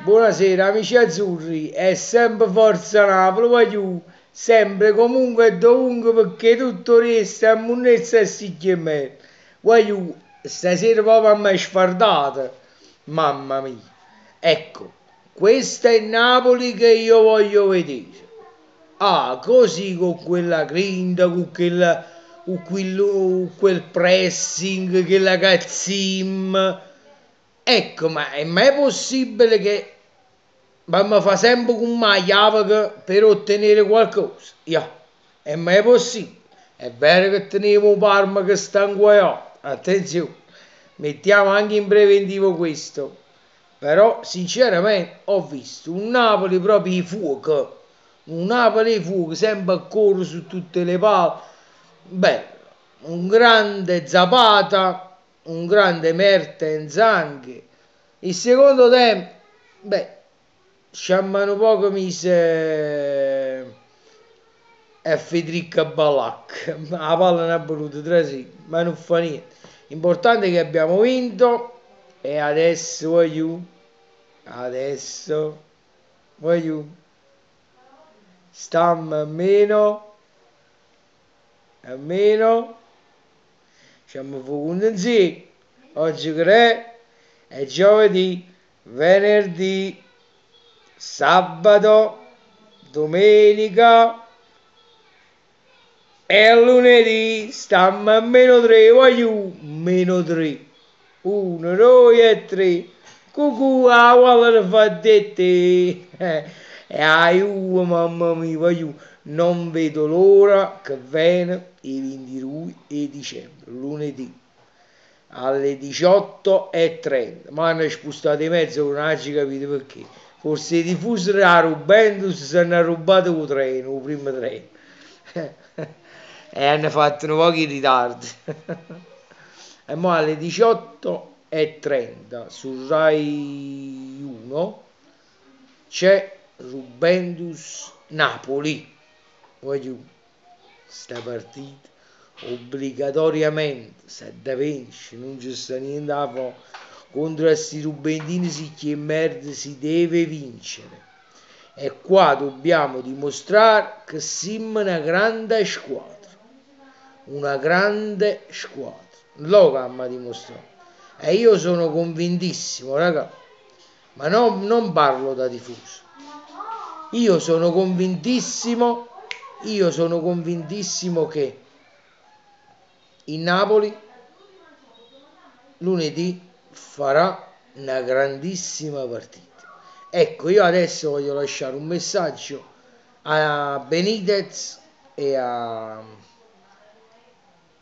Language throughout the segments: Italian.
Buonasera amici azzurri, è sempre Forza Napoli, voglio sempre comunque e dovunque perché tutto resta a munnezza e si chiama. Voglio stasera proprio a me sfardata, mamma mia. Ecco, questa è Napoli che io voglio vedere. Ah, così con quella grinta, con quel pressing, quella cazzim. Ecco, ma è mai possibile che ma mi fa sempre con una chiave per ottenere qualcosa? Yeah. È mai possibile? È vero che tenevo Parma che sta in guaio. Attenzione, mettiamo anche in preventivo questo. Però, sinceramente, ho visto un Napoli proprio di fuoco. Un Napoli di fuoco, sempre a correre su tutte le palle. Bello. Un grande Zapata, un grande Mertens anche. Il secondo tempo, beh, sciammano poco mise è Federica Balak. La palla ne ha voluto tre sì, ma non fa niente. L'importante è che abbiamo vinto e adesso voglio, stiamo a meno, siamo fuoco sì, oggi è giovedì, venerdì, sabato, domenica e lunedì stiamo a -3, voglio -3. 1, 2 e 3. Cucù, a quale fa dette. E aiuto, mamma mia, voglio. Non vedo l'ora che viene il 22 di dicembre, lunedì, alle 18:30. Ma hanno spostato in mezzo, non ho capito perché. Forse i tifosi della Juventus si hanno rubato il treno, il primo treno. E hanno fatto un po' in ritardo. E mo alle 18:30 su Rai 1 c'è Juventus Napoli. Voglio sta partita obbligatoriamente se da vince non ci sta niente da fare contro questi rubentini si che merda si deve vincere e qua dobbiamo dimostrare che siamo una grande squadra Logan ha dimostrato e io sono convintissimo raga ma non parlo da tifoso io sono convintissimo che il Napoli lunedì farà una grandissima partita. Ecco, io adesso voglio lasciare un messaggio a Benitez e a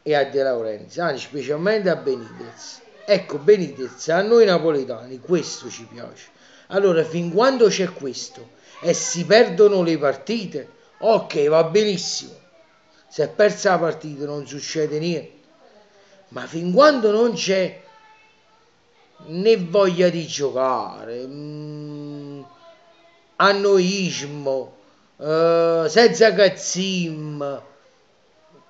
De Laurentiis, anzi specialmente a Benitez. Ecco, Benitez, a noi napoletani questo ci piace. Allora, fin quando c'è questo e si perdono le partite, ok, va benissimo. Se è persa la partita non succede niente. Ma fin quando non c'è né voglia di giocare, annoismo, senza cazzim,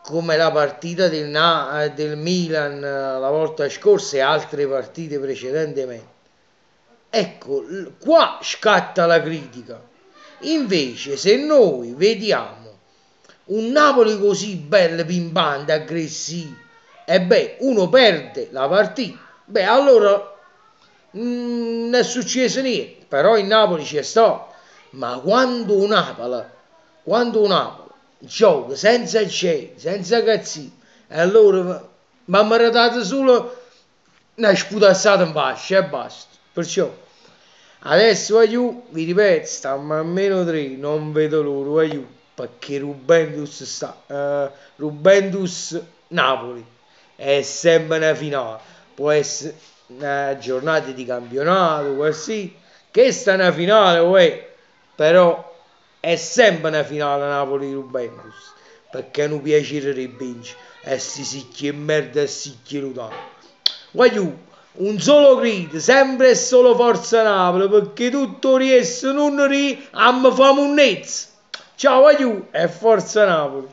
come la partita del Milan la volta scorsa e altre partite precedentemente. Ecco, qua scatta la critica. Invece, se noi vediamo un Napoli così bello, pimpante, aggressivo, e beh, uno perde la partita, beh, allora non è successo niente, però il Napoli c'è stato. Ma quando un Napoli gioca senza c'è, senza cazzini, e allora mi ha dato solo una sputazzata in fascia e basta. Perciò adesso voglio, vi ripeto, stiamo a -3, non vedo l'ora, voglio, perché Juventus Napoli è sempre una finale, può essere una giornata di campionato, così, che sta una finale, però è sempre una finale Napoli-Juventus, perché è un piacere vincere, e si sicchi e merda e sicchi lutare. Voglio un solo grido, sempre e solo Forza Napoli, perché tutto riesce non ri, am fa munnezza. Ciao, voglio e Forza Napoli.